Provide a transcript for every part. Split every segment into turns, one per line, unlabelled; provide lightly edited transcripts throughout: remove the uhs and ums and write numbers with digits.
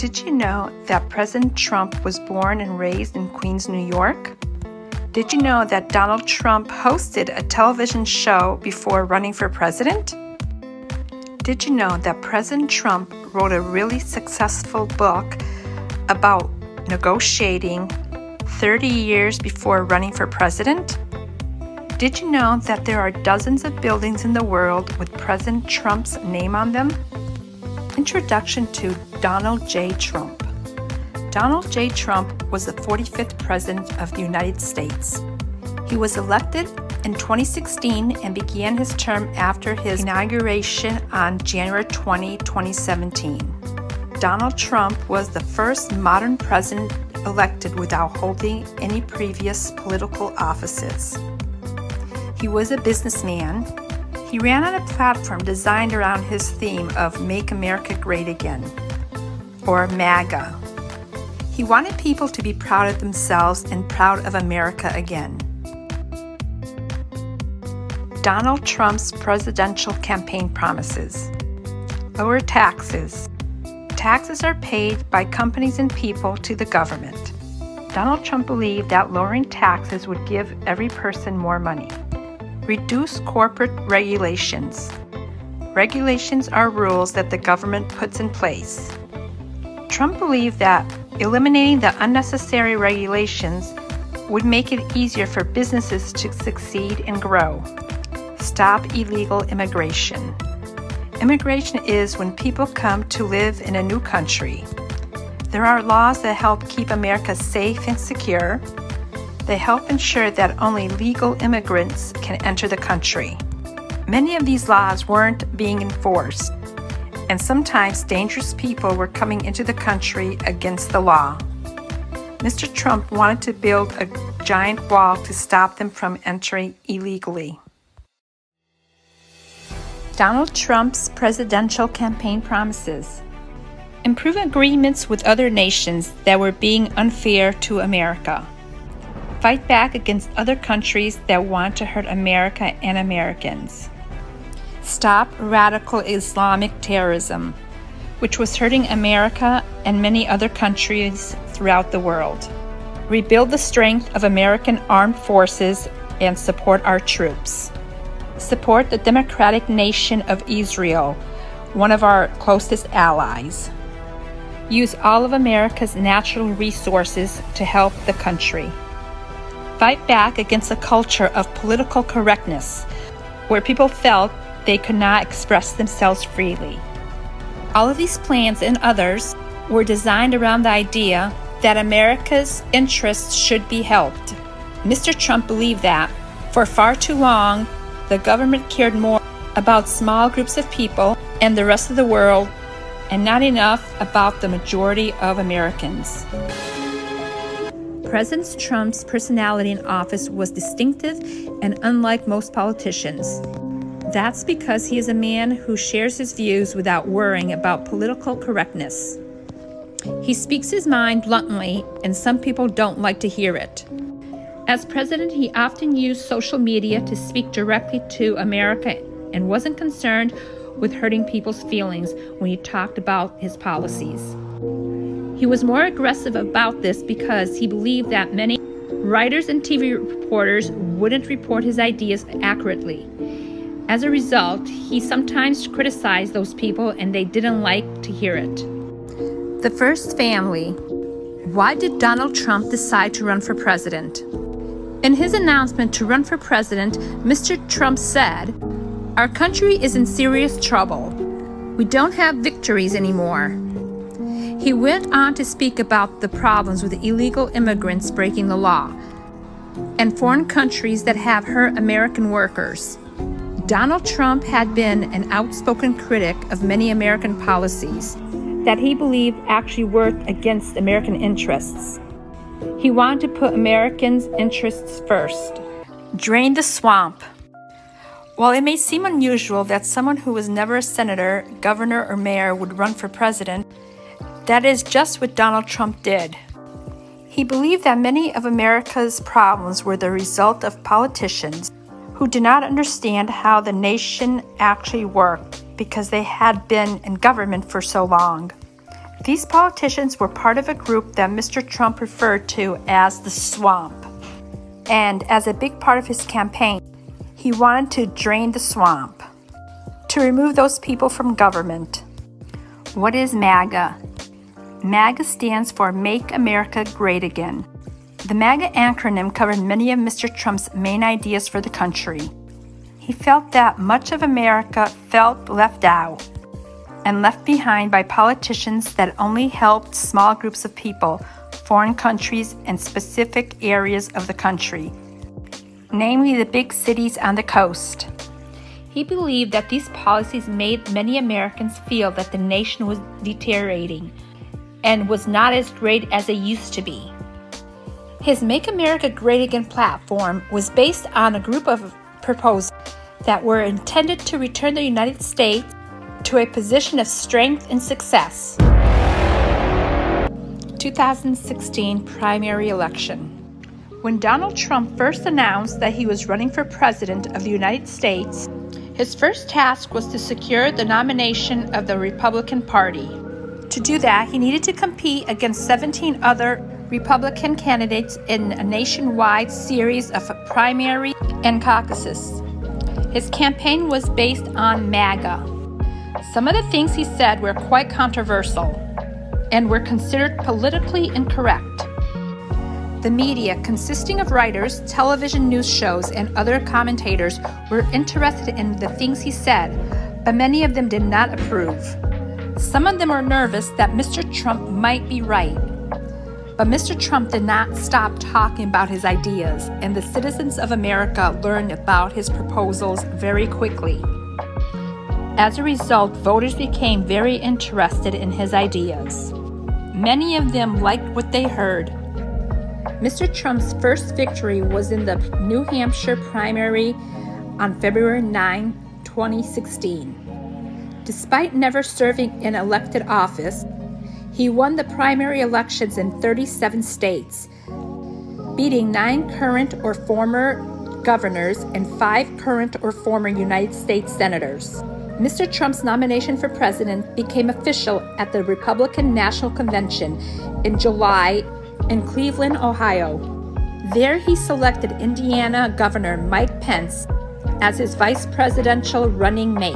Did you know that President Trump was born and raised in Queens, New York? Did you know that Donald Trump hosted a television show before running for president? Did you know that President Trump wrote a really successful book about negotiating 30 years before running for president? Did you know that there are dozens of buildings in the world with President Trump's name on them? Introduction to Donald J. Trump. Donald J. Trump was the 45th President of the United States. He was elected in 2016 and began his term after his inauguration on January 20, 2017. Donald Trump was the first modern president elected without holding any previous political offices. He was a businessman. He ran on a platform designed around his theme of Make America Great Again, or MAGA. He wanted people to be proud of themselves and proud of America again. Donald Trump's presidential campaign promises. Lower taxes. Taxes are paid by companies and people to the government. Donald Trump believed that lowering taxes would give every person more money. Reduce corporate regulations. Regulations are rules that the government puts in place. Trump believed that eliminating the unnecessary regulations would make it easier for businesses to succeed and grow. Stop illegal immigration. Immigration is when people come to live in a new country. There are laws that help keep America safe and secure. They help ensure that only legal immigrants can enter the country. Many of these laws weren't being enforced, and sometimes dangerous people were coming into the country against the law. Mr. Trump wanted to build a giant wall to stop them from entering illegally. Donald Trump's presidential campaign promises. Improve agreements with other nations that were being unfair to America. Fight back against other countries that want to hurt America and Americans. Stop radical Islamic terrorism, which was hurting America and many other countries throughout the world. Rebuild the strength of American armed forces and support our troops. Support the democratic nation of Israel, one of our closest allies. Use all of America's natural resources to help the country. Fight back against a culture of political correctness, where people felt they could not express themselves freely. All of these plans and others were designed around the idea that America's interests should be helped. Mr. Trump believed that, for far too long, the government cared more about small groups of people and the rest of the world, and not enough about the majority of Americans. President Trump's personality in office was distinctive and unlike most politicians. That's because he is a man who shares his views without worrying about political correctness. He speaks his mind bluntly, and some people don't like to hear it. As president, he often used social media to speak directly to America and wasn't concerned with hurting people's feelings when he talked about his policies. He was more aggressive about this because he believed that many writers and TV reporters wouldn't report his ideas accurately. As a result, he sometimes criticized those people and they didn't like to hear it. The first family. Why did Donald Trump decide to run for president? In his announcement to run for president, Mr. Trump said, "Our country is in serious trouble. We don't have victories anymore." He went on to speak about the problems with illegal immigrants breaking the law and foreign countries that have hurt American workers. Donald Trump had been an outspoken critic of many American policies that he believed actually worked against American interests. He wanted to put Americans' interests first. Drain the swamp. While it may seem unusual that someone who was never a senator, governor, or mayor would run for president, that is just what Donald Trump did. He believed that many of America's problems were the result of politicians who did not understand how the nation actually worked because they had been in government for so long. These politicians were part of a group that Mr. Trump referred to as the swamp. And as a big part of his campaign, he wanted to drain the swamp, to remove those people from government. What is MAGA? MAGA stands for Make America Great Again. The MAGA acronym covered many of Mr. Trump's main ideas for the country. He felt that much of America felt left out and left behind by politicians that only helped small groups of people, foreign countries, and specific areas of the country, namely the big cities on the coast. He believed that these policies made many Americans feel that the nation was deteriorating and was not as great as it used to be. His Make America Great Again platform was based on a group of proposals that were intended to return the United States to a position of strength and success. 2016 primary election. When Donald Trump first announced that he was running for president of the United States, his first task was to secure the nomination of the Republican Party. To do that, he needed to compete against 17 other Republican candidates in a nationwide series of primary and caucuses. His campaign was based on MAGA. Some of the things he said were quite controversial and were considered politically incorrect. The media, consisting of writers, television news shows, and other commentators, were interested in the things he said, but many of them did not approve. Some of them were nervous that Mr. Trump might be right. But Mr. Trump did not stop talking about his ideas, and the citizens of America learned about his proposals very quickly. As a result, voters became very interested in his ideas. Many of them liked what they heard. Mr. Trump's first victory was in the New Hampshire primary on February 9, 2016. Despite never serving in elected office, he won the primary elections in 37 states, beating 9 current or former governors and 5 current or former United States senators. Mr. Trump's nomination for president became official at the Republican National Convention in July in Cleveland, Ohio. There he selected Indiana Governor Mike Pence as his vice presidential running mate.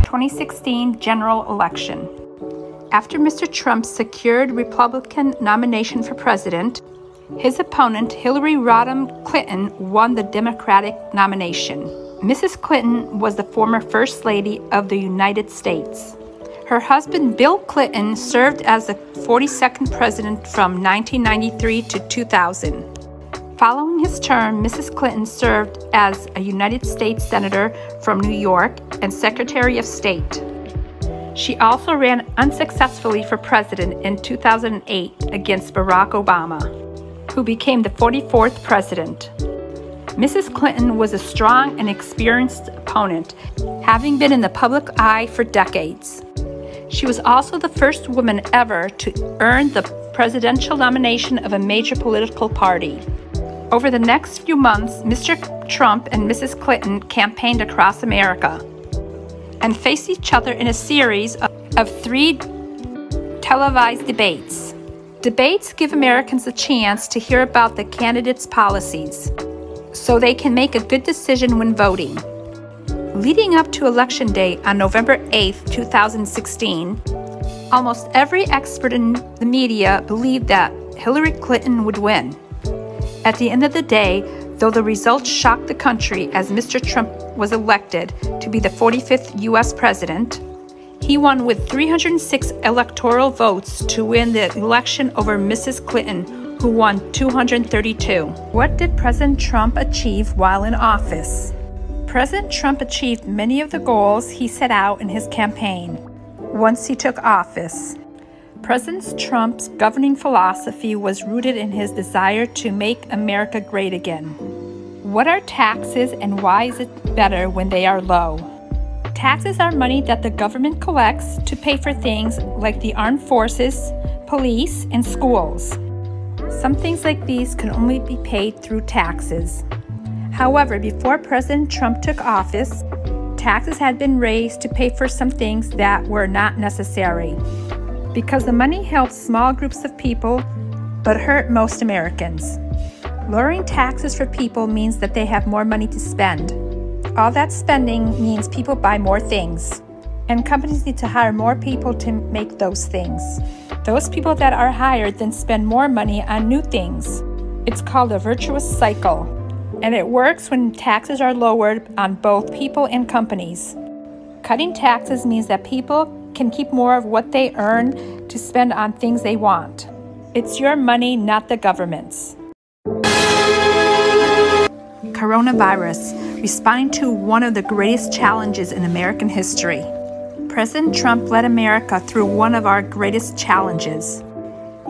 2016 general election. After Mr. Trump secured Republican nomination for president, his opponent, Hillary Rodham Clinton, won the Democratic nomination. Mrs. Clinton was the former First Lady of the United States. Her husband, Bill Clinton, served as the 42nd president from 1993 to 2000. Following his term, Mrs. Clinton served as a United States Senator from New York and Secretary of State. She also ran unsuccessfully for president in 2008 against Barack Obama, who became the 44th president. Mrs. Clinton was a strong and experienced opponent, having been in the public eye for decades. She was also the first woman ever to earn the presidential nomination of a major political party. Over the next few months, Mr. Trump and Mrs. Clinton campaigned across America and faced each other in a series of 3 televised debates. Debates give Americans a chance to hear about the candidates' policies, so they can make a good decision when voting. Leading up to Election Day on November 8, 2016, almost every expert in the media believed that Hillary Clinton would win. At the end of the day, though the results shocked the country as Mr. Trump was elected to be the 45th U.S. president, he won with 306 electoral votes to win the election over Mrs. Clinton, who won 232. What did President Trump achieve while in office? President Trump achieved many of the goals he set out in his campaign once he took office. President Trump's governing philosophy was rooted in his desire to make America great again. What are taxes and why is it better when they are low? Taxes are money that the government collects to pay for things like the armed forces, police, and schools. Some things like these can only be paid through taxes. However, before President Trump took office, taxes had been raised to pay for some things that were not necessary. because the money helps small groups of people but hurt most Americans. Lowering taxes for people means that they have more money to spend. All that spending means people buy more things, and companies need to hire more people to make those things. Those people that are hired then spend more money on new things. It's called a virtuous cycle, and it works when taxes are lowered on both people and companies. Cutting taxes means that people can keep more of what they earn to spend on things they want. It's your money, not the government's. Coronavirus, responding to one of the greatest challenges in American history. President Trump led America through one of our greatest challenges.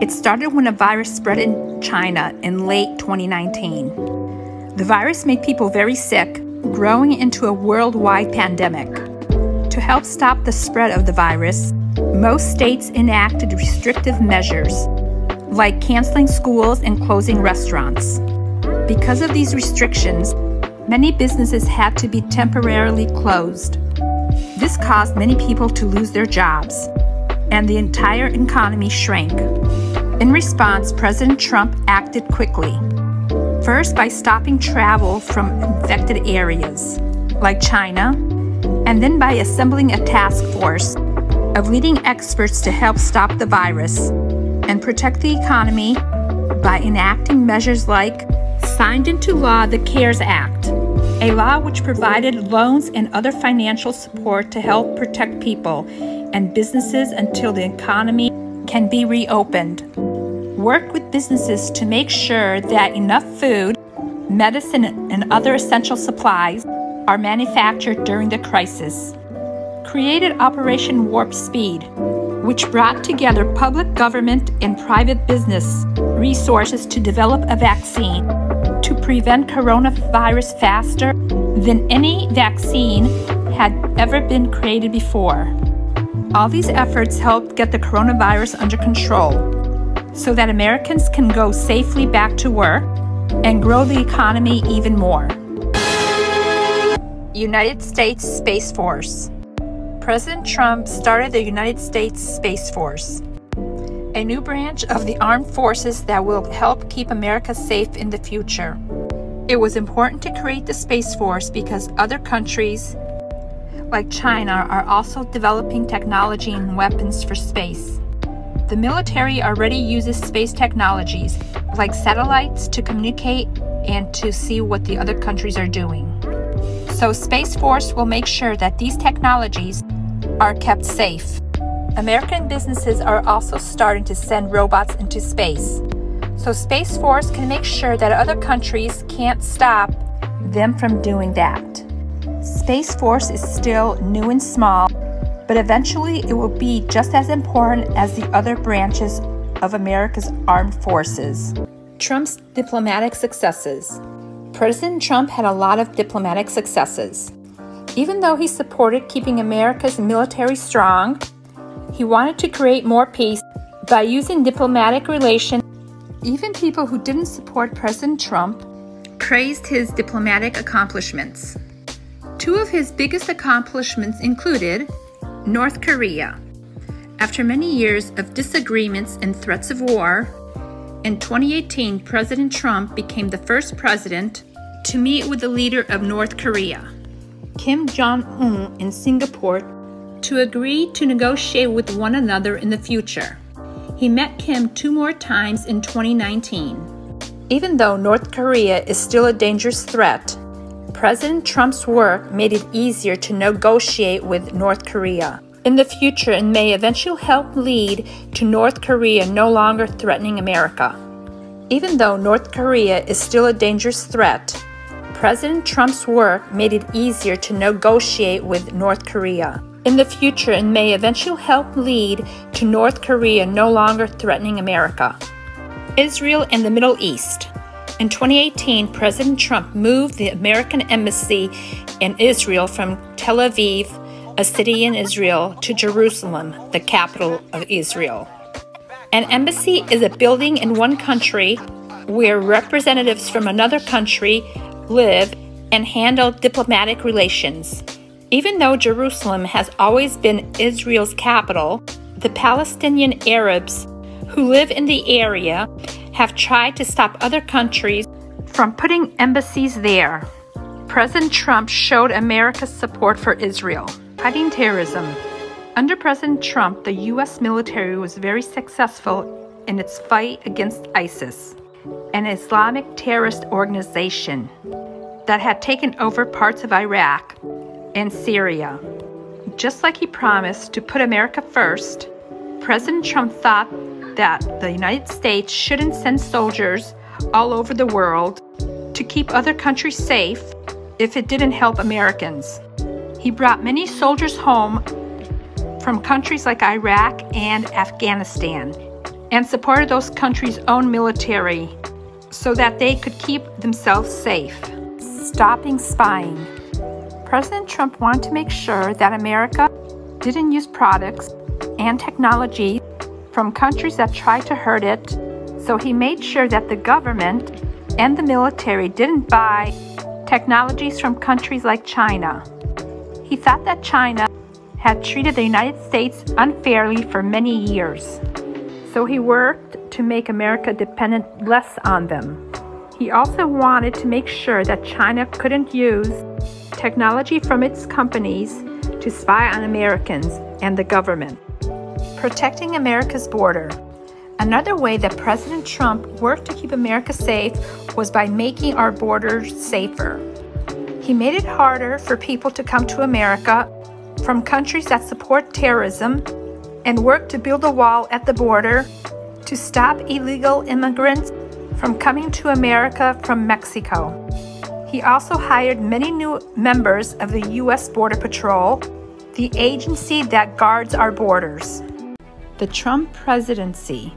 It started when a virus spread in China in late 2019. The virus made people very sick, growing into a worldwide pandemic. To help stop the spread of the virus, most states enacted restrictive measures, like canceling schools and closing restaurants. Because of these restrictions, many businesses had to be temporarily closed. This caused many people to lose their jobs, and the entire economy shrank. In response, President Trump acted quickly. First, by stopping travel from infected areas, like China, and then by assembling a task force of leading experts to help stop the virus and protect the economy by enacting measures like signed into law the CARES Act, a law which provided loans and other financial support to help protect people and businesses until the economy can be reopened. Work with businesses to make sure that enough food, medicine, and other essential supplies are manufactured during the crisis. Created Operation Warp Speed, which brought together public, government, and private business resources to develop a vaccine to prevent coronavirus faster than any vaccine had ever been created before. All these efforts helped get the coronavirus under control so that Americans can go safely back to work and grow the economy even more. United States Space Force. President Trump started the United States Space Force, a new branch of the armed forces that will help keep America safe in the future. It was important to create the Space Force because other countries, like China, are also developing technology and weapons for space. The military already uses space technologies, like satellites, to communicate and to see what the other countries are doing. So Space Force will make sure that these technologies are kept safe. American businesses are also starting to send robots into space. So Space Force can make sure that other countries can't stop them from doing that. Space Force is still new and small, but eventually it will be just as important as the other branches of America's armed forces. Trump's diplomatic successes. President Trump had a lot of diplomatic successes. Even though he supported keeping America's military strong, he wanted to create more peace by using diplomatic relations. Even people who didn't support President Trump praised his diplomatic accomplishments. Two of his biggest accomplishments included North Korea. After many years of disagreements and threats of war, in 2018, President Trump became the first president to meet with the leader of North Korea, Kim Jong-un, in Singapore to agree to negotiate with one another in the future. He met Kim 2 more times in 2019. Even though North Korea is still a dangerous threat, President Trump's work made it easier to negotiate with North Korea in the future and may eventually help lead to North Korea no longer threatening America. Even though North Korea is still a dangerous threat, President Trump's work made it easier to negotiate with North Korea in the future and may eventually help lead to North Korea no longer threatening America. Israel and the Middle East. In 2018, President Trump moved the American embassy in Israel from Tel Aviv, a city in Israel, to Jerusalem, the capital of Israel. An embassy is a building in one country where representatives from another country live and handle diplomatic relations. Even though Jerusalem has always been Israel's capital, The Palestinian Arabs who live in the area have tried to stop other countries from putting embassies there. President Trump showed America's support for Israel, fighting terrorism. Under President Trump, the U.S. military was very successful in its fight against ISIS, an Islamic terrorist organization that had taken over parts of Iraq and Syria. Just like he promised to put America first, President Trump thought that the United States shouldn't send soldiers all over the world to keep other countries safe if it didn't help Americans. He brought many soldiers home from countries like Iraq and Afghanistan and supported those countries' own military so that they could keep themselves safe. Stopping spying. President Trump wanted to make sure that America didn't use products and technology from countries that tried to hurt it, so he made sure that the government and the military didn't buy technologies from countries like China. He thought that China had treated the United States unfairly for many years, so he worked to make America dependent less on them. He also wanted to make sure that China couldn't use technology from its companies to spy on Americans and the government. Protecting America's border. Another way that President Trump worked to keep America safe was by making our borders safer. He made it harder for people to come to America from countries that support terrorism and worked to build a wall at the border to stop illegal immigrants from coming to America from Mexico. He also hired many new members of the U.S. Border Patrol, the agency that guards our borders. The Trump Presidency.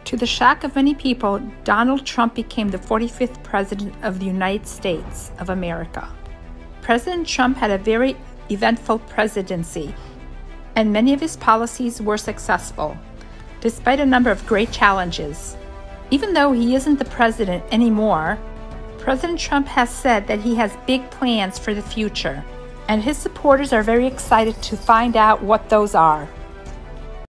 To the shock of many people, Donald Trump became the 45th President of the United States of America. President Trump had a very eventful presidency, and many of his policies were successful, despite a number of great challenges. Even though he isn't the president anymore, President Trump has said that he has big plans for the future, and his supporters are very excited to find out what those are.